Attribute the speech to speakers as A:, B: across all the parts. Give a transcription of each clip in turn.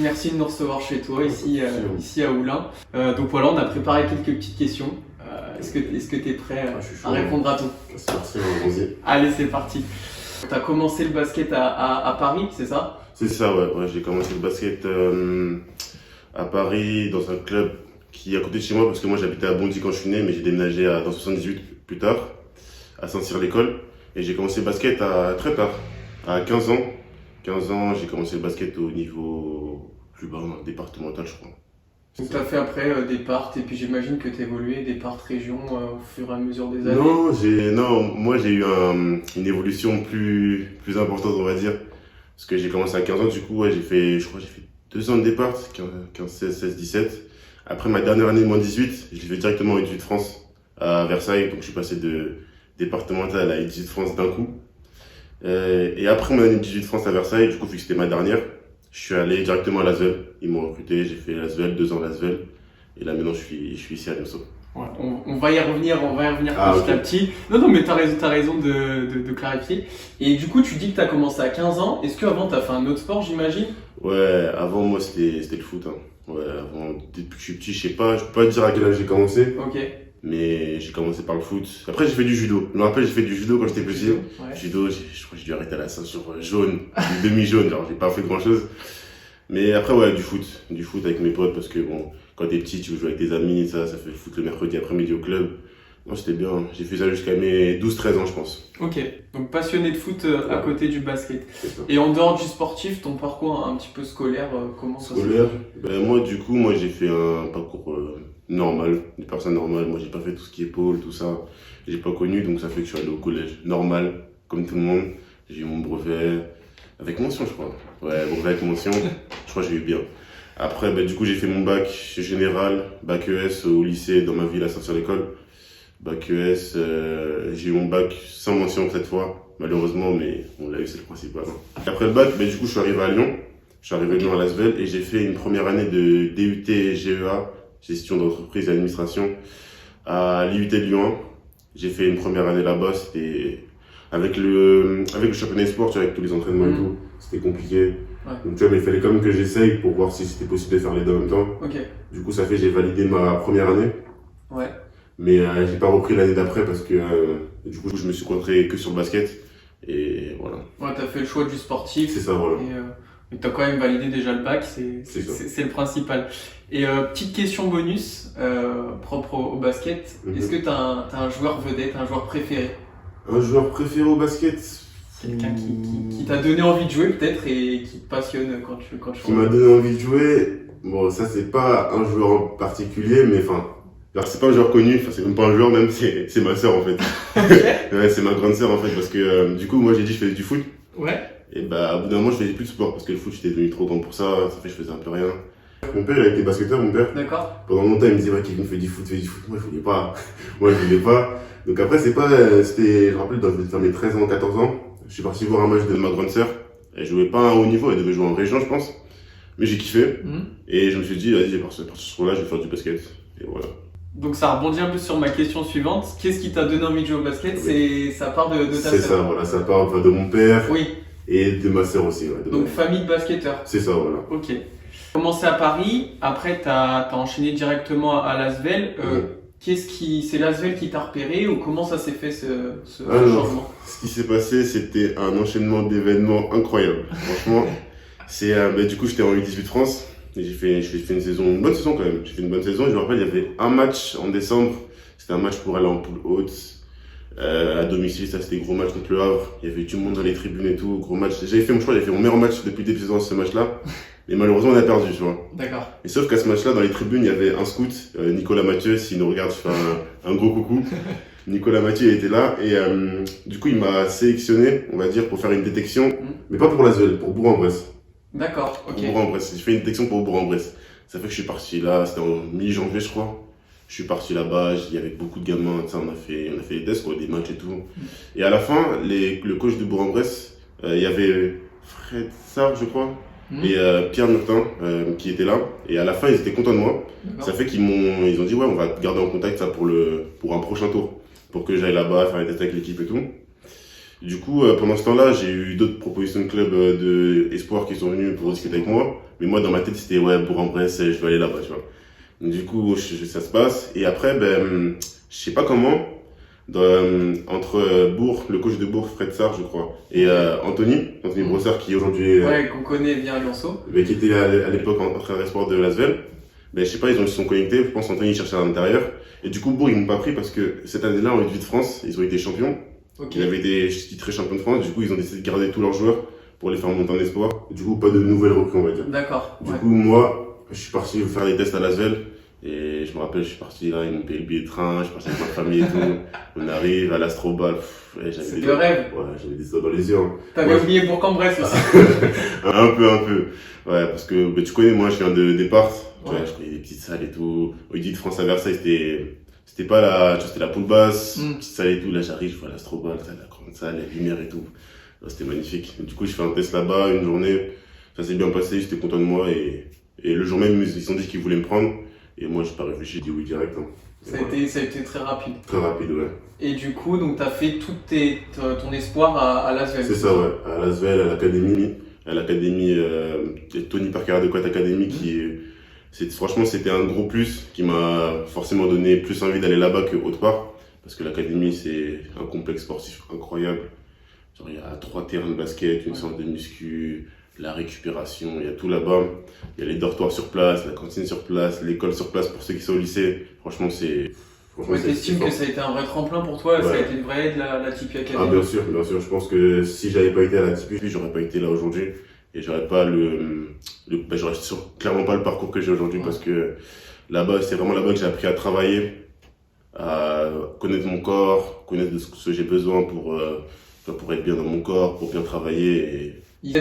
A: merci de nous recevoir chez toi, ici à Oulin. Donc voilà, on a préparé quelques petites questions. Est-ce que tu es prêt à répondre à tout?
B: C'est parti, allons-y.
A: Allez, c'est parti. Tu as commencé le basket à Paris, c'est ça?
B: C'est ça, ouais. J'ai commencé le basket à Paris, dans un club qui est à côté de chez moi, parce que moi j'habitais à Bondy quand je suis né, mais j'ai déménagé dans 78 plus tard, à Saint-Cyr-l'École. Et j'ai commencé le basket très tard, à 15 ans. 15 ans, j'ai commencé le basket au niveau plus bas, départemental, je crois.
A: Donc tu as fait après des parts, et puis j'imagine que tu évolué des parts régions au fur et à mesure des années.
B: Non, moi j'ai eu une évolution plus importante, on va dire. Parce que j'ai commencé à 15 ans, du coup, ouais, j'ai fait 2 ans de départ, 15, 16, 17. Après ma dernière année, moins 18, je l'ai fait directement en études de France à Versailles. Donc je suis passé de départemental à études de France d'un coup. Et après mon année de 18 de France à Versailles, du coup, vu que c'était ma dernière, je suis allé directement à l'Asvel. Ils m'ont recruté, j'ai fait l'Asvel, 2 ans à l'Asvel. Et là maintenant, je suis ici à Limassol.
A: Ouais, on va y revenir petit
B: okay.
A: à petit. Non, mais t'as raison de clarifier. Et du coup, tu dis que t'as commencé à 15 ans. Est-ce qu'avant, t'as fait un autre sport, j'imagine?
B: Ouais, avant moi, c'était le foot. Ouais, avant, depuis que je suis petit, je peux pas te dire à quel âge j'ai commencé.
A: Ok.
B: Mais j'ai commencé par le foot. Après, j'ai fait du judo. Je me rappelle, j'ai fait du judo quand j'étais petit.
A: Ouais.
B: Judo, je crois que j'ai dû arrêter à la ceinture jaune, demi-jaune. Genre, j'ai pas fait grand chose. Mais après, ouais, du foot avec mes potes, parce que bon, quand t'es petit, tu veux jouer avec tes amis, ça fait le foot le mercredi après-midi au club. Non, c'était bien. J'ai fait ça jusqu'à mes 12-13 ans, je pense.
A: Ok, donc passionné de foot à côté du basket.
B: C'est ça.
A: Et en dehors du sportif, ton parcours un petit peu scolaire, comment ça se fait?
B: Moi, j'ai fait un parcours normal, une personne normale. Moi, j'ai pas fait tout ce qui est pôle, tout ça. J'ai pas connu, donc ça fait que je suis allé au collège normal, comme tout le monde. J'ai eu mon brevet avec mention, je crois. Ouais, brevet avec mention. Je crois que j'ai eu bien. Après, du coup, j'ai fait mon bac général, bac ES au lycée dans ma ville à Saint-Cyr-l'École. Bac ES, j'ai eu mon bac sans mention cette fois, malheureusement, mais on l'a eu, c'est le principal. Après le bac, du coup, je suis arrivé à Lyon. Je suis arrivé à Lyon à l'Asvel et j'ai fait une première année de DUT GEA, gestion d'entreprise et administration, à l'IUT de Lyon. J'ai fait une première année là-bas, c'était avec le championnat sport, avec tous les entraînements et tout, c'était compliqué.
A: Ouais.
B: Donc tu vois, mais il fallait quand même que j'essaye pour voir si c'était possible de faire les deux en même temps.
A: Ok.
B: Du coup, j'ai validé ma première année.
A: Ouais.
B: Mais j'ai pas repris l'année d'après parce que du coup, je me suis concentré que sur le basket. Et voilà.
A: Ouais, t'as fait le choix du sportif.
B: C'est ça, voilà.
A: Et t'as quand même validé déjà le bac, c'est le principal. Et petite question bonus, propre au basket. Est-ce que t'as un joueur vedette, un joueur préféré?
B: Un joueur préféré au basket?
A: Quelqu'un qui t'a donné envie de jouer peut-être et qui te passionne quand tu
B: Qui m'a donné envie de jouer? Bon, ça c'est pas un joueur en particulier, mais alors c'est pas un joueur connu, c'est même pas un joueur même, c'est ma sœur en fait. Ouais, c'est ma grande sœur en fait, parce que du coup moi j'ai dit je faisais du foot.
A: Ouais.
B: Et au bout d'un moment je faisais plus de sport parce que le foot j'étais devenu trop grand pour ça fait que je faisais un peu rien. Mon père il a été basketteur, mon père.
A: D'accord.
B: Pendant longtemps il me disait ouais Kevin fais du foot. Moi je voulais pas. Moi je voulais pas. Donc après je me rappelle dans mes 13 ans, 14 ans, je suis parti voir un match de ma grande sœur. Elle jouait pas à un haut niveau, elle devait jouer en région je pense. Mais j'ai kiffé. Et je me suis dit vas-y à partir de ce moment-là je vais faire du basket. Et voilà.
A: Donc ça rebondit un peu sur ma question suivante. Qu'est-ce qui t'a donné envie de jouer au basket? Ça part de ta sœur.
B: C'est ça, voilà, ça part de mon père.
A: Oui.
B: Et de ma sœur aussi. Ouais,
A: donc famille de basketteurs.
B: C'est ça, voilà.
A: Ok. Commencé à Paris, après t'as enchaîné directement à l'Asvel. C'est l'Asvel qui t'a repéré ou comment ça s'est fait ce changement?
B: Ce qui s'est passé, c'était un enchaînement d'événements incroyables. Franchement, du coup j'étais en U18 France. J'ai fait une bonne saison quand même. J'ai fait une bonne saison. Je me rappelle, il y avait un match en décembre. C'était un match pour aller en poule haute. À domicile, ça c'était gros match contre le Havre. Il y avait du monde dans les tribunes et tout. Gros match. J'avais fait mon meilleur match depuis le début de saison, ce match-là. Mais malheureusement, on a perdu, tu vois.
A: D'accord.
B: Et sauf qu'à ce match-là, dans les tribunes, il y avait un scout, Nicolas Mathieu. S'il nous regarde, je fais un gros coucou. Nicolas Mathieu était là. Et du coup, il m'a sélectionné, on va dire, pour faire une détection. Mais pas pour l'Asvel, pour Bourg-en-Bresse.
A: D'accord, ok.
B: Pour Bourg-en-Bresse. J'ai fait une détection pour Bourg-en-Bresse. Ça fait que je suis parti là, c'était en mi-janvier, je crois. Je suis parti là-bas, il y avait beaucoup de gamins, on a fait des tests, des matchs et tout. Et à la fin, le coach de Bourg-en-Bresse, il y avait Fred Sarr, je crois, et Pierre Murtin qui étaient là. Et à la fin, ils étaient contents de moi. Ça fait qu'ils ont dit, ouais, on va garder en contact ça pour un prochain tour. Pour que j'aille là-bas, faire les tests avec l'équipe et tout. Du coup, pendant ce temps-là, j'ai eu d'autres propositions de clubs de espoir qui sont venus pour discuter avec moi. Mais moi, dans ma tête, c'était, ouais, Bourg-en-Bresse, je vais aller là-bas, tu vois. Donc, du coup, ça se passe. Et après, je sais pas comment, entre Bourg, le coach de Bourg, Fred Sarr, je crois, et Anthony Brossard, qui aujourd'hui,
A: ouais, qu'on connaît bien à Lionceau,
B: mais qui était à l'époque entraîneur espoir de Lasvel. Je sais pas, ils se sont connectés. Je pense Anthony cherchait à l'intérieur. Et du coup, Bourg, ils m'ont pas pris parce que cette année-là, en U18 de France, ils ont été champions.
A: Okay.
B: Ils avaient été titrés champions de France. Du coup, ils ont décidé de garder tous leurs joueurs pour les faire monter en espoir. Du coup, pas de nouvelles recrues, on va dire.
A: D'accord.
B: Du coup, moi, je suis parti faire des tests à Lasvel. Et je me rappelle, je suis parti là, ils m'ont payé le billet de train, je suis parti avec ma famille et tout. On arrive à l'Astrobal.
A: C'est le rêve.
B: Ouais, j'avais des os dans les yeux. Hein.
A: T'avais oublié Bourg-en-Bresse aussi.
B: un peu. Ouais, parce que tu connais, moi, je viens de départ.
A: Ouais.
B: Je connais des petites salles et tout. Au dit de France à Versailles, c'était pas c'était la poule basse, petite salle et tout. Là, j'arrive, je vois l'Astrobal, la grande salle, la lumière et tout. Là, c'était magnifique. Du coup, je fais un test là-bas, une journée. Ça s'est bien passé, j'étais content de moi. Et le jour même, ils ont dit qu'ils voulaient me prendre. Et moi, j'ai pas réfléchi, j'ai dit oui direct. Hein.
A: Ça a été très rapide.
B: Très rapide, ouais.
A: Et du coup, donc, t'as fait tout ton espoir à Lasvel.
B: C'est ça, ouais. À Lasvel, à l'académie. À l'académie, Tony Parker de Quat Academy, franchement, c'était un gros plus qui m'a forcément donné plus envie d'aller là-bas que autre part. Parce que l'académie, c'est un complexe sportif incroyable. Genre, il y a 3 terrains de basket, une sorte de muscu, la récupération, il y a tout là-bas. Il y a les dortoirs sur place, la cantine sur place, l'école sur place pour ceux qui sont au lycée. Franchement, c'est...
A: T'estimes que ça a été un vrai tremplin pour toi,
B: ouais.
A: Ça a été une vraie aide, la Tipeee Academy?
B: Ah, bien sûr. Je pense que si j'avais pas été à la Tipeee, j'aurais pas été là aujourd'hui. Et j'aurais pas j'aurais clairement pas le parcours que j'ai aujourd'hui, parce que là-bas, c'est vraiment là-bas que j'ai appris à travailler, à connaître mon corps, connaître de ce que j'ai besoin pour être bien dans mon corps, pour bien travailler.
A: Ils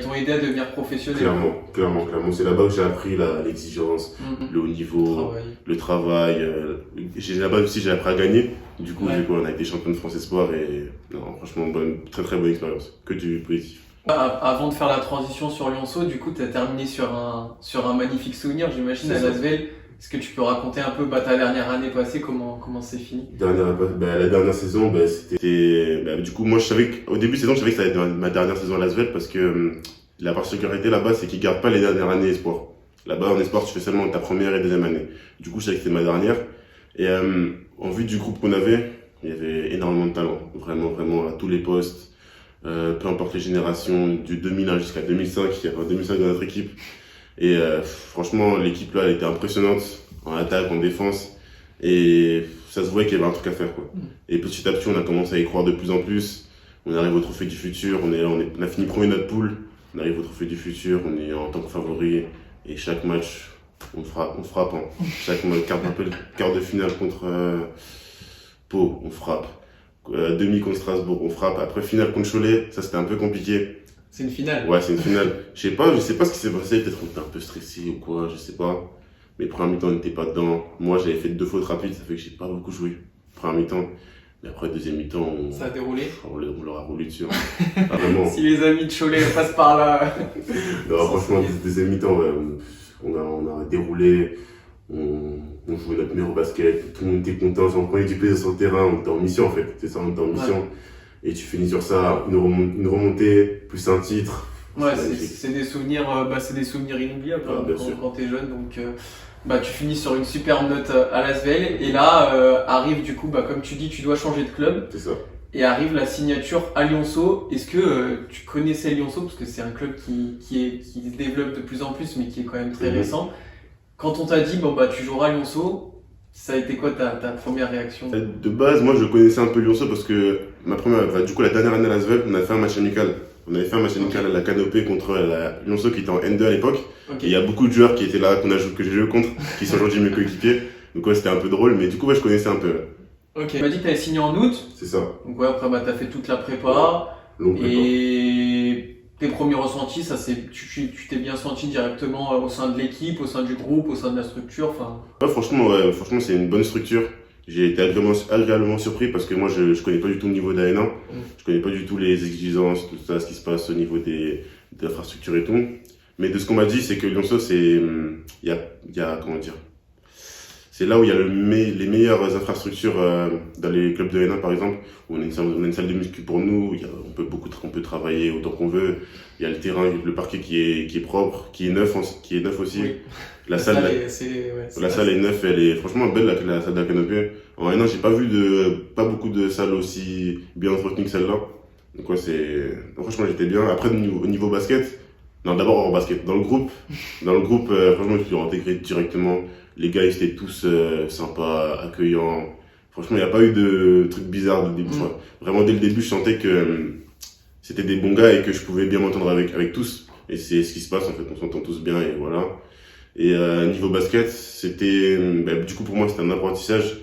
A: t'ont aidé à devenir professionnel.
B: Clairement. C'est là-bas que j'ai appris l'exigence, le haut niveau, le travail. Là-bas aussi, j'ai appris à gagner. Du coup, on a été champion de France Espoir et non, franchement, très très bonne expérience. Que du positif.
A: Avant de faire la transition sur Lionceau, du coup, tu as terminé sur un magnifique souvenir, j'imagine, à Lasvel. Est-ce que tu peux raconter un peu ta dernière année passée, comment c'est fini?
B: La dernière saison, c'était... du coup, moi, au début de saison, je savais que ça allait être ma dernière saison à Lasvel, parce que la particularité là-bas, c'est qu'ils ne gardent pas les dernières années espoir. Là-bas, en espoir, tu fais seulement ta première et deuxième année. Du coup, je savais que c'était ma dernière. Et en vue du groupe qu'on avait, il y avait énormément de talent. Vraiment, à tous les postes. Peu importe les générations, du 2001 jusqu'à 2005, il y avait 2005 dans notre équipe. Et franchement, l'équipe là, elle était impressionnante, en attaque, en défense. Et ça se voyait qu'il y avait un truc à faire, quoi. Et petit à petit, on a commencé à y croire de plus en plus. On arrive au trophée du futur, on a fini premier de notre poule. On arrive au trophée du futur, on est en tant que favori. Et chaque match, on frappe. Hein. Chaque quart de finale contre Pau, on frappe. Demi contre Strasbourg, on frappe. Après finale contre Cholet, ça c'était un peu compliqué.
A: C'est une finale?
B: Ouais, c'est une finale. Je sais pas ce qui s'est passé. Peut-être qu'on était un peu stressé ou quoi, je sais pas. Mais première mi-temps, on n'était pas dedans. Moi, j'avais fait 2 fautes rapides, ça fait que j'ai pas beaucoup joué. Première mi-temps. Mais après, deuxième mi-temps,
A: ça a déroulé?
B: On leur a roulé dessus. Hein. Vraiment.
A: Si les amis de Cholet passent par là.
B: Non, franchement, deuxième mi-temps, ouais, on a déroulé. On jouait notre meilleur basket, tout le monde était content, on prenait du plaisir sur le terrain, on était en mission en fait, c'est ça, on était en mission. Ouais. Et tu finis sur ça, une remontée, plus un titre.
A: Ouais, c'est des souvenirs, inoubliables quand t'es jeune, donc tu finis sur une super note à Lasvel, et là arrive du coup, comme tu dis, tu dois changer de club.
B: C'est ça.
A: Et arrive la signature à Lionceau. Est-ce que tu connaissais Lionceau, parce que c'est un club qui se développe de plus en plus, mais qui est quand même très récent. Quand on t'a dit, tu joueras à Lionceau, ça a été quoi ta première réaction?
B: De base, moi je connaissais un peu Lionceau parce que la dernière année à Lasvel, on a fait un match amical. On avait fait un match amical à la Canopée contre la Lionceau qui était en N2 à l'époque. Okay. Et il y a beaucoup de joueurs qui étaient là, que j'ai joué contre, qui sont aujourd'hui mes coéquipiers. Donc ouais, c'était un peu drôle, mais du coup, je connaissais un peu.
A: Ok, tu m'as dit que tu avais signé en août.
B: C'est ça.
A: Donc ouais, après, tu as fait toute la prépa. Et tes premiers ressentis, tu t'es bien senti directement au sein de l'équipe, au sein du groupe, au sein de la structure,
B: Ouais, franchement, c'est une bonne structure. J'ai été agréablement surpris parce que moi, je connais pas du tout le niveau d'AN1. Je connais pas du tout les exigences, tout ça, ce qui se passe au niveau des infrastructures et tout. Mais de ce qu'on m'a dit, c'est que Lionceau, c'est là où il y a les meilleures infrastructures dans les clubs de N1 par exemple, où on a une salle de muscu pour nous, on peut travailler autant qu'on veut. Il y a le terrain, le parquet qui est propre, qui est neuf aussi.
A: Oui.
B: La salle est neuve, elle est franchement belle, la salle de la Canopée. En N1, j'ai pas vu pas beaucoup de salles aussi bien entretenues que celle-là. Donc ouais, franchement, j'étais bien. Après, au niveau basket, non, d'abord hors basket. Dans le groupe, franchement, je suis intégré directement. Les gars, ils étaient tous sympas, accueillants. Franchement, il n'y a pas eu de trucs bizarres dès le début. Vraiment, dès le début, je sentais que c'était des bons gars et que je pouvais bien m'entendre avec tous. Et c'est ce qui se passe, en fait. On s'entend tous bien et voilà. Et niveau basket, du coup, pour moi, c'était un apprentissage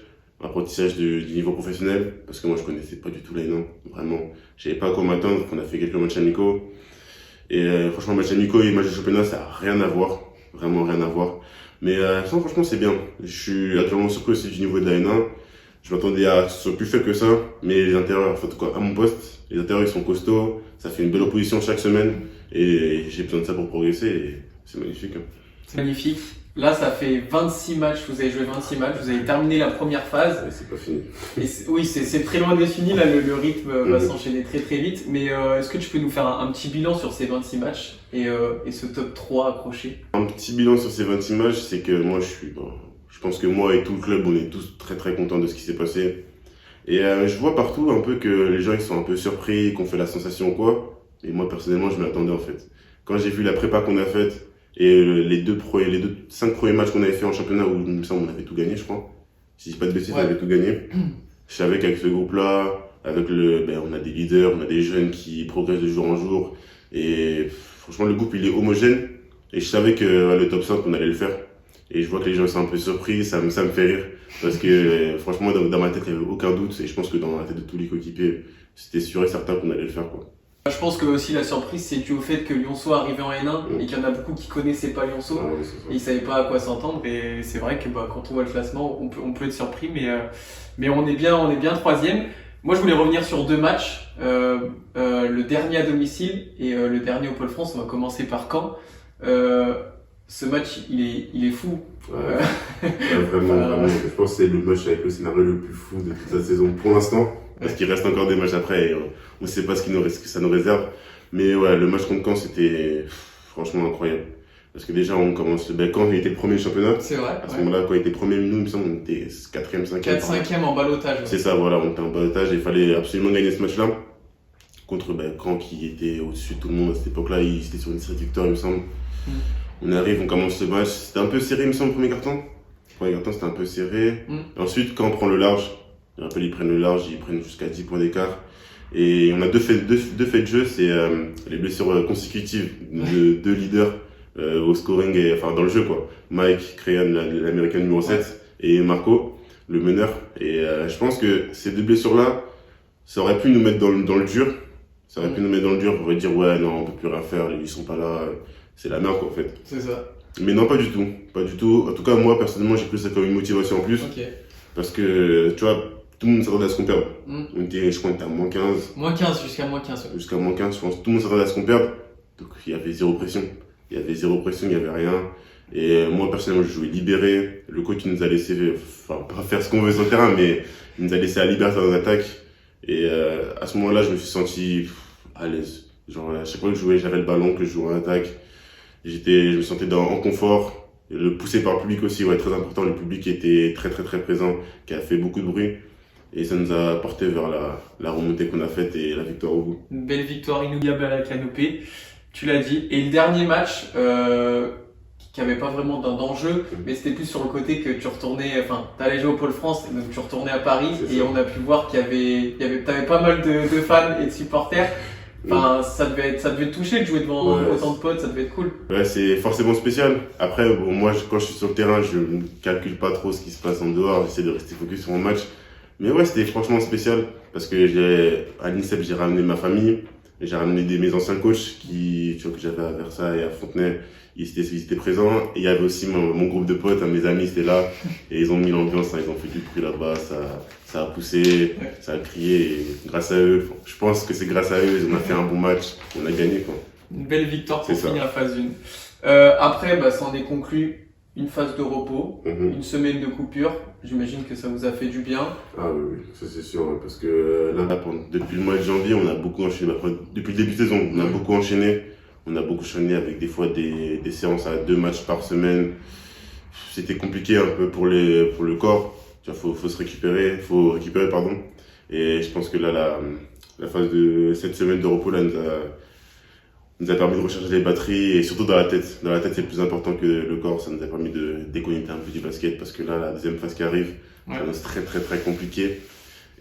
B: du niveau professionnel. Parce que moi, je connaissais pas du tout l'A1. Vraiment, je savais pas à quoi m'attendre. On a fait quelques matchs amicaux. Et franchement, match amicaux et match de championnat, ça n'a rien à voir. Vraiment rien à voir. Mais franchement, c'est bien. Je suis actuellement surpris aussi du niveau de la N1. Je m'attendais à que ce soit plus faible que ça. Mais les intérieurs, en tout cas, à mon poste, les intérieurs, ils sont costauds. Ça fait une belle opposition chaque semaine. Et j'ai besoin de ça pour progresser. Et c'est magnifique.
A: C'est magnifique. Là, ça fait 26 matchs. Vous avez joué 26 matchs. Vous avez terminé la première phase.
B: Ouais, c'est pas fini.
A: Oui, c'est très loin d'être fini. Là, le rythme va s'enchaîner très très vite. Mais est-ce que tu peux nous faire un petit bilan sur ces 26 matchs et ce top 3 accroché?
B: Un petit bilan sur ces 26 matchs, c'est que moi, je pense que moi et tout le club, on est tous très très contents de ce qui s'est passé. Et je vois partout un peu que les gens ils sont un peu surpris, qu'on fait la sensation ou quoi. Et moi, personnellement, je m'attendais en fait. Quand j'ai vu la prépa qu'on a faite, et les 5 premiers matchs qu'on avait fait en championnat où il me semble on avait tout gagné, je crois. Si je dis pas de bêtises, on avait tout gagné. Je savais qu'avec ce groupe-là, on a des leaders, on a des jeunes qui progressent de jour en jour. Et franchement, le groupe il est homogène. Et je savais que le top 5 on allait le faire. Et je vois que les gens sont un peu surpris, ça me fait rire. Parce que franchement, dans ma tête, il n'y avait aucun doute. Et je pense que dans la tête de tous les coéquipiers, c'était sûr et certain qu'on allait le faire, quoi.
A: Je pense que aussi la surprise c'est dû au fait que Lyonceau arrivait en N1 et qu'il y en a beaucoup qui connaissaient pas Lyonceau et ils savaient pas à quoi s'entendre et c'est vrai que quand on voit le classement on peut être surpris mais on est bien troisième. Moi je voulais revenir sur 2 matchs, le dernier à domicile et le dernier au Pôle France. On va commencer par Caen. Ce match il est fou.
B: Vraiment, je pense que c'est le match avec le scénario le plus fou de toute la saison pour l'instant. Parce qu'il reste encore des matchs après et on ne sait pas ce que ça nous réserve. Mais ouais, le match contre Caen, c'était franchement incroyable. Parce que déjà, on commence. Caen il était le premier du championnat.
A: C'est vrai.
B: À ce moment-là, quand il était premier, nous, il me semble, on était 4e, 5e.
A: 4-5e en ballottage.
B: C'est ça, voilà, on était en ballottage et il fallait absolument gagner ce match-là. Contre Caen qui était au-dessus de tout le monde à cette époque-là. Il était sur une série de victoires, il me semble. On arrive, on commence ce match. C'était un peu serré, il me semble, le premier carton. Le premier carton, c'était un peu serré. Et ensuite, quand on prend le large, je rappelle, ils prennent le large, ils prennent jusqu'à 10 points d'écart. Et on a deux faits de jeu, c'est les blessures consécutives de 2 leaders au scoring, dans le jeu, quoi. Mike Crean, l'américain numéro 7, et Marco, le meneur. Et je pense que ces 2 blessures-là, ça aurait pu nous mettre dans le dur. Ça aurait pu nous mettre dans le dur pour dire, ouais, non, on peut plus rien faire, ils sont pas là, c'est la merde, quoi, en fait.
A: C'est ça.
B: Mais non, pas du tout. Pas du tout. En tout cas, moi, personnellement, j'ai pris ça comme une motivation en plus.
A: Okay.
B: Parce que, tu vois, tout le monde s'attendait à ce qu'on perde. Je crois qu'on était à moins 15.
A: Moins 15, jusqu'à moins 15.
B: Jusqu'à moins 15, je pense. Tout le monde s'attendait à ce qu'on perde. Donc, il y avait zéro pression. Il n'y avait rien. Et moi, personnellement, je jouais libéré. Le coach, il nous a laissé, pas faire ce qu'on veut sur le terrain, mais il nous a laissé à la liberté dans l'attaque. Et à ce moment-là, je me suis senti à l'aise. Genre, à chaque fois que je jouais, j'avais le ballon, que je jouais en attaque. Je me sentais en confort. Le poussé par le public aussi, ouais, très important. Le public était très, très, très présent, qui a fait beaucoup de bruit. Et ça nous a porté vers la remontée qu'on a faite et la victoire au bout.
A: Une belle victoire inoubliable à la Canopée, tu l'as dit. Et le dernier match, qui avait pas vraiment d'enjeu, mais c'était plus sur le côté que tu retournais, t'allais jouer au Pôle France, donc tu retournais à Paris, et on a pu voir t'avais pas mal de fans et de supporters. Ça devait te toucher de jouer devant autant de potes, ça devait être cool.
B: Ouais, c'est forcément spécial. Après, moi, quand je suis sur le terrain, je ne calcule pas trop ce qui se passe en dehors, j'essaie de rester focus sur mon match. Mais ouais, c'était franchement spécial, parce que à l'INSEP, j'ai ramené ma famille, j'ai ramené mes anciens coachs que j'avais à Versailles et à Fontenay. Ils étaient présents. Et il y avait aussi mon groupe de potes, mes amis, c'était là. Et ils ont mis l'ambiance, ils ont fait du bruit là-bas, ça a poussé, ça a crié. Et grâce à eux, je pense que c'est grâce à eux, on a fait un bon match, on a gagné, quoi.
A: Une belle victoire pour finir la phase 1. Après, ça en est conclu une phase de repos,
B: Mhm.
A: une semaine de coupure. J'imagine que ça vous a fait du bien.
B: Ah oui, oui, ça c'est sûr, ouais, parce que là, depuis le mois de janvier, on a beaucoup enchaîné. Après, depuis le début de saison, on a beaucoup enchaîné. On a beaucoup enchaîné avec des fois des séances à 2 matchs par semaine. C'était compliqué un peu pour le corps. Tu vois, faut faut récupérer, pardon. Et je pense que là, la phase de cette semaine de repos là nous a permis de recharger les batteries et surtout dans la tête. Dans la tête, c'est plus important que le corps. Ça nous a permis de déconnecter un peu du basket parce que là, la deuxième phase qui arrive, ça va être très très très compliqué.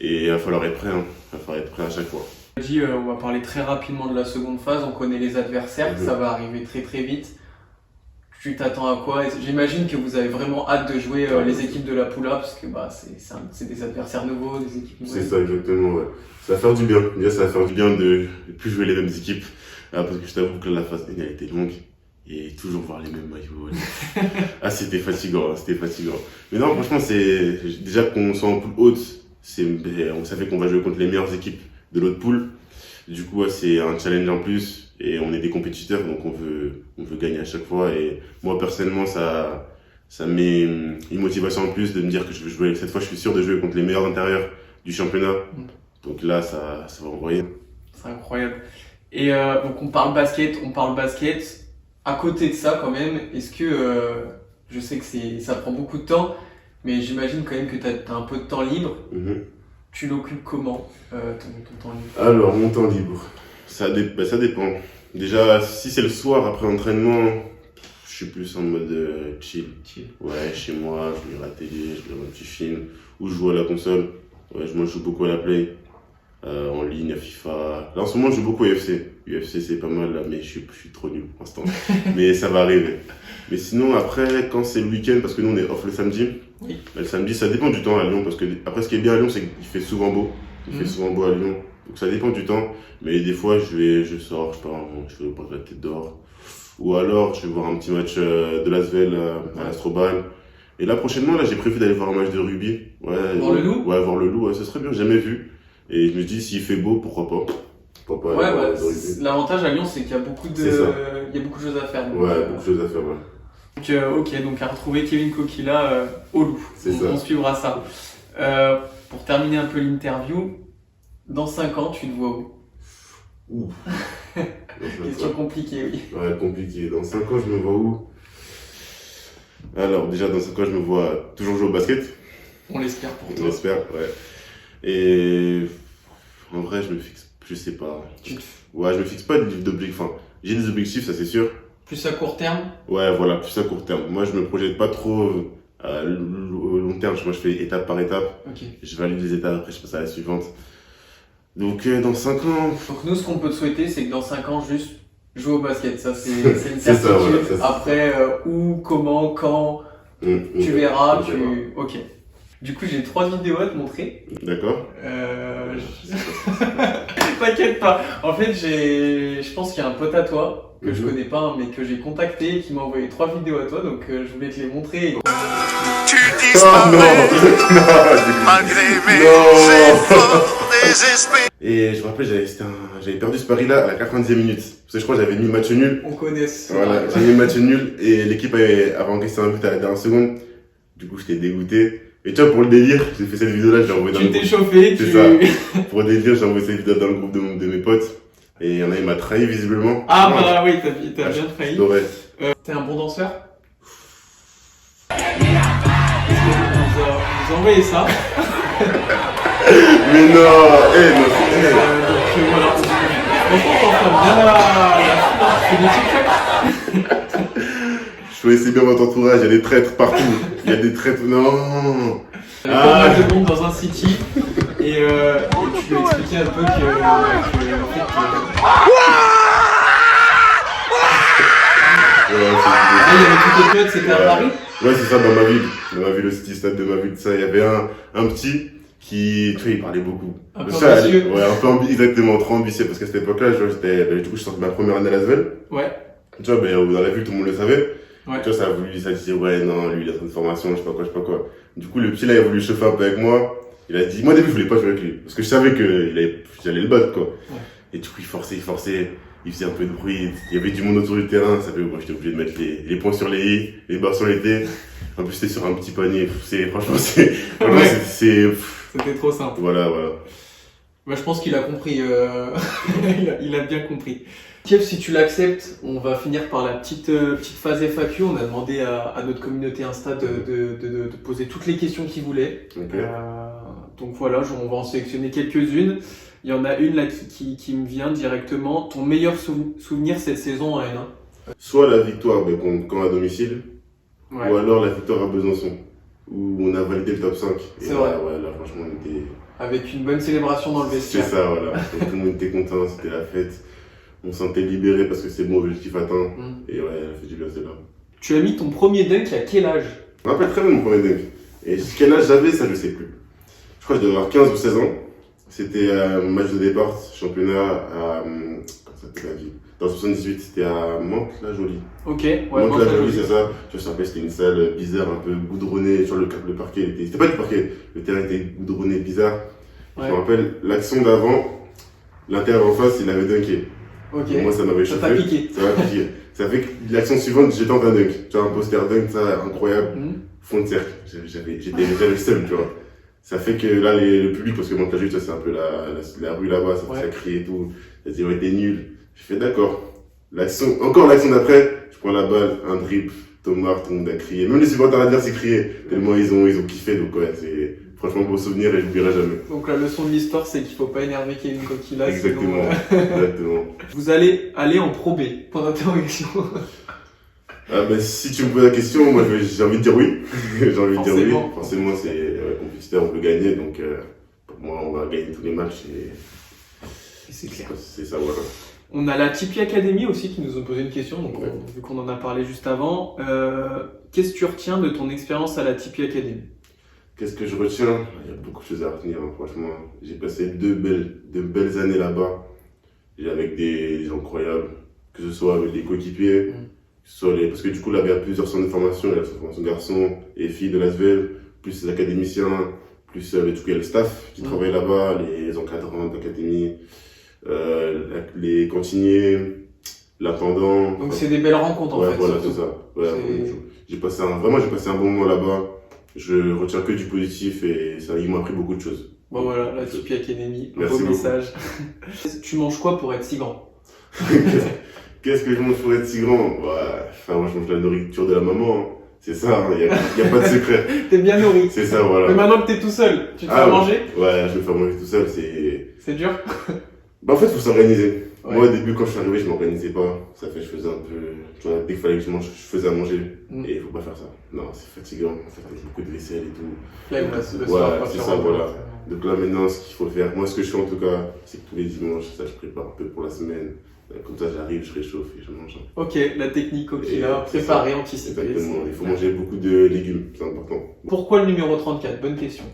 B: Et il va falloir être prêt, hein. Il va falloir être prêt à chaque fois.
A: On va parler très rapidement de la seconde phase. On connaît les adversaires, ça va arriver très très vite. Tu t'attends à quoi? J'imagine que vous avez vraiment hâte de jouer les équipes de la poule A parce que c'est des adversaires nouveaux, des équipes nouvelles.
B: C'est ça, exactement, ouais. Ça va faire du bien. Déjà, ça va faire du bien de plus jouer les mêmes équipes. Parce que je t'avoue que la phase 1 a été longue. Et toujours voir les mêmes maillots. Ah, c'était fatigant, hein, c'était fatigant. Mais non, franchement, c'est déjà qu'on soit en poule haute, on savait qu'on va jouer contre les meilleures équipes de l'autre poule. Du coup, ouais, c'est un challenge en plus. Et on est des compétiteurs, donc on veut gagner à chaque fois. Et moi, personnellement, ça met une motivation en plus de me dire que je veux jouer. Cette fois, je suis sûr de jouer contre les meilleurs intérieurs du championnat. Donc là, ça va envoyer.
A: C'est incroyable. Et donc on parle basket. À côté de ça, quand même, est-ce que je sais que ça prend beaucoup de temps, mais j'imagine quand même que tu as un peu de temps libre. Tu l'occupes comment, ton temps libre?
B: Alors, mon temps libre, ça dépend. Déjà, si c'est le soir après l'entraînement, je suis plus en mode chill. Ouais, chez moi, je regarde la télé, je regarde un petit film, ou je joue à la console. Ouais, moi, je joue beaucoup à la Play, en ligne, à FIFA. Là, en ce moment, je joue beaucoup à UFC. UFC, c'est pas mal, là, mais je suis trop nul pour l'instant. Mais ça va arriver. Mais sinon, après, quand c'est le week-end, parce que nous, on est off le samedi.
A: Oui.
B: Le samedi, ça dépend du temps à Lyon, parce que après, ce qui est bien à Lyon, c'est qu'il fait souvent beau. Il fait souvent beau à Lyon. Donc ça dépend du temps. Mais des fois, je sors, je vais prendre la tête dehors. Ou alors, je vais voir un petit match de l'Asvel à l'Astrobal. Et là, prochainement, là, j'ai prévu d'aller voir un match de rugby. Ouais,
A: voir le Loup?
B: Ouais, voir le Loup, ouais, ce serait bien, j'ai jamais vu. Et je me dis, s'il fait beau, pourquoi pas? Pourquoi pas aller voir le rugby.
A: L'avantage à Lyon, c'est qu'il y a beaucoup de choses à faire. Donc,
B: ouais, beaucoup de choses à faire, ouais.
A: Donc, ok, donc à retrouver Kevin Kokila au Loup.
B: C'est ça.
A: On suivra ça. Pour terminer un peu l'interview, dans 5 ans, tu te vois où?
B: Ouf.
A: Question compliquée, oui.
B: Ouais, compliqué. Dans 5 ans, je me vois où? Alors, déjà, dans 5 ans, je me vois toujours jouer au basket.
A: On l'espère pour
B: On
A: toi.
B: l'espère, ouais. Et en vrai, je sais pas. Ouais, je me fixe pas d'objectifs. Enfin, j'ai des objectifs, ça c'est sûr.
A: Plus à court terme?
B: Ouais, voilà, plus à court terme. Moi, je me projette pas trop à long terme. Moi, je fais étape par étape.
A: Ok.
B: Je valide les étapes, après, je passe à la suivante. Donc, dans 5 ans.
A: Donc, nous, ce qu'on peut te souhaiter, c'est que dans 5 ans, juste jouer au basket. Ça, c'est une certitude.
B: C'est ça, voilà, ça,
A: après, où, comment, quand, tu verras. Ok. Du coup, j'ai 3 vidéos à te montrer.
B: D'accord.
A: T'inquiète pas. En fait, je pense qu'il y a un pote à toi que je connais pas, hein, mais que j'ai contacté et qui m'a envoyé 3 vidéos à toi, donc je voulais te les montrer.
C: Tu disparais malgré mes efforts désespérés.
B: Et je me rappelle, j'avais perdu ce pari-là à la 90e minute. Parce que je crois que j'avais mis match nul.
A: On connaît ça.
B: Voilà, j'ai mis match nul et l'équipe avait encaissé un but à la dernière seconde. Du coup, j'étais dégoûté. Et tu vois, pour le délire, j'ai fait cette vidéo-là, je l'ai envoyée dans le groupe.
A: Tu t'es chauffé,
B: C'est ça. Pour le délire, j'ai envoyé cette vidéo dans le groupe de mes potes. Et il y en a, il m'a trahi visiblement.
A: Ah bah oui, t'as bien failli.
B: J'adorais.
A: T'es un bon danseur? On vous a envoyé ça.
B: Mais non, non,
A: donc voilà. Franchement, t'entends bien la fais des TikTok.
B: Je choisissais bien votre entourage, il y a des traîtres partout. Il y a des traîtres, non.
A: Il y a pas mal de monde dans un city. Et tu lui as expliqué un peu que en fait, il y avait tous tes potes, c'était à Paris?
B: Ouais, c'est ça, dans ma ville, le city stade de ma ville, ça, il y avait un petit qui, tu vois, il parlait beaucoup.
A: Un peu ambitieux.
B: Ouais, un peu exactement, trop ambitieux, parce qu'à cette époque-là, du coup, je sortais de ma première année à Lasvel.
A: Ouais.
B: Tu vois, dans la ville, tout le monde le savait.
A: Ouais.
B: Tu vois, ça disait, ouais, non, lui, il a fait une formation, je sais pas quoi. Du coup, le petit, là, il a voulu chauffer un peu avec moi. Il a dit, moi, au début, je voulais pas jouer avec lui. Parce que je savais que j'allais le battre, quoi.
A: Ouais.
B: Et du coup, il forçait. il faisait un peu de bruit, il y avait du monde autour du terrain, ça fait que moi j'étais obligé de mettre les points sur les i, les barres sur les t. En plus c'était sur un petit panier, franchement
A: C'était trop simple.
B: Voilà.
A: Bah, je pense qu'il a compris, il a bien compris. Kev, si tu l'acceptes, on va finir par la petite phase FAQ. On a demandé à notre communauté Insta de poser toutes les questions qu'ils voulaient.
B: Okay.
A: Donc voilà, on va en sélectionner quelques-unes. Il y en a une là qui me vient directement. Ton meilleur souvenir cette saison en N1?
B: Soit la victoire quand à domicile,
A: ouais.
B: Ou alors la victoire à Besançon, où on a validé le top 5.
A: C'est vrai.
B: Là franchement on était...
A: Avec une bonne célébration dans le vestiaire.
B: C'est ça, voilà. Donc, tout le monde était content, c'était la fête. On se sentait libéré parce que c'est bon, objectif atteint. Et ouais, elle a fait du bien, c'est là.
A: Tu as mis ton premier dunk à quel âge?
B: Je me rappelle très bien mon premier dunk. Et quel âge j'avais, ça je sais plus. Je crois que je devais avoir 15 ou 16 ans. C'était un match de départ, championnat à... Comment ça s'appelle la ville? Dans 78, c'était à Mantes-la-Jolie.
A: Ok, ouais,
B: Mantes-la-Jolie, c'est ça. Je me rappelle, c'était une salle bizarre, un peu goudronnée. Sur le parquet, c'était pas du parquet, le terrain était goudronné, bizarre.
A: Ouais.
B: Je me rappelle, l'action d'avant, l'intérieur en face, il avait dunké.
A: Ok.
B: Moi, ça m'avait chauffé.
A: Ça t'a piqué.
B: Ça m'a piqué. Ça fait que l'action suivante, j'étais en train de dunk. Tu vois, un poster dunk, ça, incroyable. Fond de cercle. J'avais le seum, tu vois. Ça fait que là, le public, parce que Mantes-la-Jolie, c'est un peu la rue là-bas, ça crie et tout. Ça dit, ouais, t'es nul. Je fais d'accord. Encore l'action d'après, je prends la balle, un dribble, Thomas, tout le monde a crié. Même les supporters adverses, ils criaient. Tellement ils ont kiffé. Donc ouais, c'est franchement beau souvenir et je l'oublierai jamais.
A: Donc la leçon de l'histoire, c'est qu'il faut pas énerver Kevin Coquilla.
B: Exactement.
A: Sinon,
B: Exactement.
A: Vous allez aller en Pro B, point d'interrogation.
B: Ah ben si tu me poses la question, moi j'ai envie de dire oui. J'ai envie de dire oui. Forcément, c'est compétiteur, on peut gagner. Donc pour moi, on va gagner tous les matchs. Et
A: c'est clair.
B: C'est ça, voilà.
A: On a la Tipeee Academy aussi qui nous ont posé une question, donc vu qu'on en a parlé juste avant. Qu'est-ce que tu retiens de ton expérience à la Tipeee Academy?
B: Qu'est-ce que je retiens? Il y a beaucoup de choses à retenir, hein, franchement. J'ai passé deux belles années là-bas, avec des gens incroyables, que ce soit avec les coéquipiers, parce que du coup là il y a plusieurs centres de formation, il y a la formation garçons et filles de l'ASVEL, plus les académiciens, plus le staff qui travaille là-bas, les encadrants d'académie, les cantiniers, l'intendant.
A: Donc c'est des belles rencontres en fait.
B: Voilà, c'est ça. Ouais, j'ai passé un bon moment là-bas. Je retiens que du positif et ça, il m'a appris beaucoup de choses.
A: Bon voilà, la Tipeee Academy, un
B: Merci
A: beau
B: beaucoup.
A: Message. Tu manges quoi pour être si grand?
B: Qu'est-ce que je mange pour être si grand? Moi je mange la nourriture de la maman. Hein. C'est ça, il n'y a pas de secret.
A: T'es bien nourri.
B: C'est ça, voilà.
A: Mais maintenant que t'es tout seul, tu te fais manger?
B: Ouais, je vais me faire manger tout seul,
A: C'est dur?
B: En fait, il faut s'organiser.
A: Ouais.
B: Moi, au début, quand je suis arrivé, je m'organisais pas. Ça fait, je faisais un peu. Tu vois, dès qu'il fallait que je mange, je faisais à manger. Et il faut pas faire ça. Non, c'est fatigant. Ça fait beaucoup de vaisselle et tout.
A: Là,
B: c'est ça, voilà. Donc là, maintenant, ce qu'il faut faire, moi, ce que je fais en tout cas, c'est que tous les dimanches, ça, je prépare un peu pour la semaine. Comme ça, j'arrive, je réchauffe et je mange.
A: Ok, la technique Coquilla, préparer, anticiper.
B: Exactement. Il faut manger beaucoup de légumes, c'est important.
A: Pourquoi le numéro 34? Bonne question.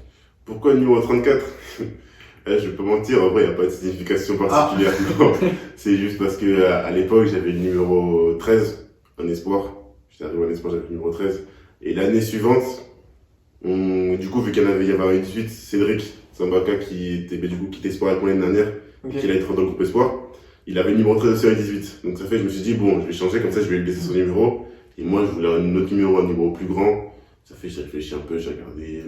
B: Pourquoi le numéro 34? Je vais pas mentir, en vrai, il n'y a pas de signification particulière. Non. C'est juste parce que à l'époque, j'avais le numéro 13 en espoir. J'étais arrivé en espoir, j'avais le numéro 13. Et l'année suivante, du coup, vu qu'il y avait une suite, Cédric Sambaka qui était espoir avec moi l'année dernière, qui allait être dans le groupe espoir, il avait le numéro 13 aussi avec 18. Donc ça fait, je me suis dit, bon, je vais changer, comme ça, je vais lui laisser son numéro. Et moi, je voulais un autre numéro, un numéro plus grand. Ça fait, j'ai réfléchi un peu, j'ai regardé.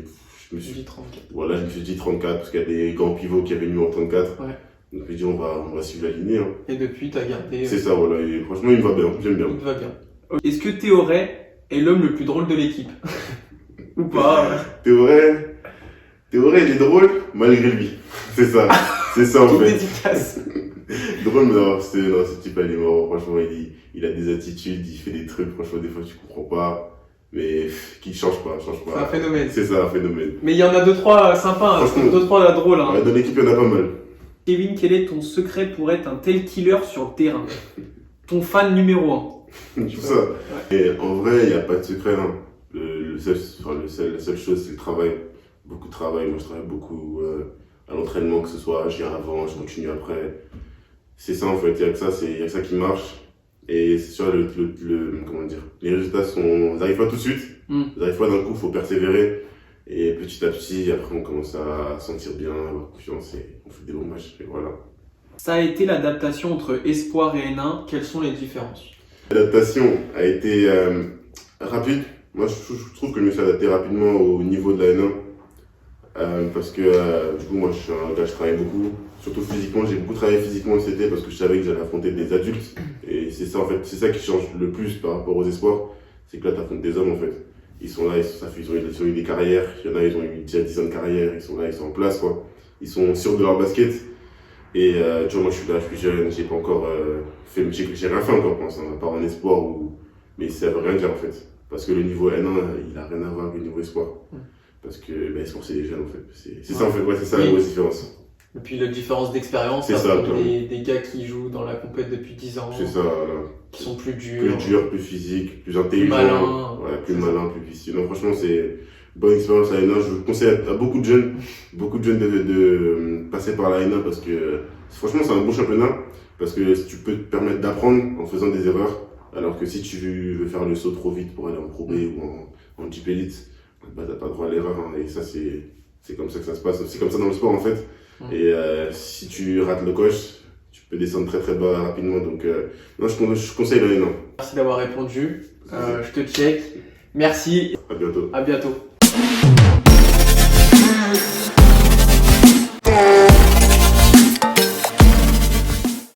B: Je me suis dit 34. Voilà, je me suis dit 34 parce qu'il y a des grands pivots qui avaient le numéro 34. Ouais. Donc je me suis dit on va suivre la lignée. Hein.
A: Et depuis t'as gardé.
B: C'est ça, voilà. Et franchement, il me va bien, j'aime bien.
A: Il te va bien. Est-ce que Théoret est l'homme le plus drôle de l'équipe? Ou pas?
B: Théoret, il est drôle malgré lui. C'est ça. C'est ça en fait.
A: Dédicace.
B: Drôle, mais non, ce type il est mort. Franchement, il a des attitudes, il fait des trucs, franchement, des fois tu comprends pas. Mais qui change pas.
A: C'est un phénomène.
B: C'est ça, un phénomène.
A: Mais il y en a 2-3 sympas, hein. 2-3 drôles. Hein.
B: Dans l'équipe, il y en a pas mal.
A: Kevin, quel est ton secret pour être un tel killer sur le terrain? Ton fan numéro 1.
B: Tout ça. Ouais. Et en vrai, il n'y a pas de secret. Hein. La seule chose, c'est le travail. Beaucoup de travail. Moi, je travaille beaucoup à l'entraînement, que ce soit je viens avant, je continue après. C'est ça, en fait. Il y a que ça qui marche. Et c'est sûr, comment dire, les résultats ils arrivent pas tout de suite, ils arrivent pas d'un coup, faut persévérer. Et petit à petit, après, on commence à sentir bien, avoir confiance et on fait des bons matchs. Et voilà.
A: Ça a été l'adaptation entre Espoir et N1. Quelles sont les différences?
B: L'adaptation a été rapide. Moi, je trouve que je me suis adapté rapidement au niveau de la N1. Parce que du coup, moi, je suis un gars, je travaille beaucoup. Surtout physiquement, j'ai beaucoup travaillé physiquement cet été parce que je savais que j'allais affronter des adultes. Et c'est ça, en fait, c'est ça qui change le plus par rapport aux espoirs. C'est que là, tu affrontes des hommes, en fait. Ils sont là, ils ont eu des carrières. Il y en a, ils ont eu déjà 10 ans de carrière. Ils sont là, ils sont en place, quoi. Ils sont sûrs de leur basket. Et tu vois, moi, je suis là, je suis jeune, j'ai pas encore fait, j'ai rien fait encore pour l'instant, à part un espoir mais ça veut rien dire, en fait. Parce que le niveau N1, il a rien à voir avec le niveau espoir. Parce que espoir, c'est les jeunes, en fait. C'est ça, en fait, ouais, c'est ça la grosse différence.
A: Et puis la différence d'expérience,
B: c'est ça,
A: des gars qui jouent dans la compète depuis 10 ans,
B: c'est ça, voilà.
A: qui sont plus durs,
B: Plus physiques, plus intelligents, plus malins, plus vicieux. Non, franchement, c'est bonne expérience à l'ENA. Je conseille à beaucoup de jeunes de passer par la l'ENA parce que franchement, c'est un bon championnat parce que tu peux te permettre d'apprendre en faisant des erreurs. Alors que si tu veux faire le saut trop vite pour aller en Pro B ou en Jeep Elite, bah, t'as pas droit à l'erreur. Hein, et ça, c'est comme ça que ça se passe. C'est comme ça dans le sport, en fait. Et si tu rates le coche, tu peux descendre très très bas rapidement. Donc, non, je conseille la N1.
A: Merci d'avoir répondu. Je te check. Merci.
B: À bientôt.
A: À bientôt.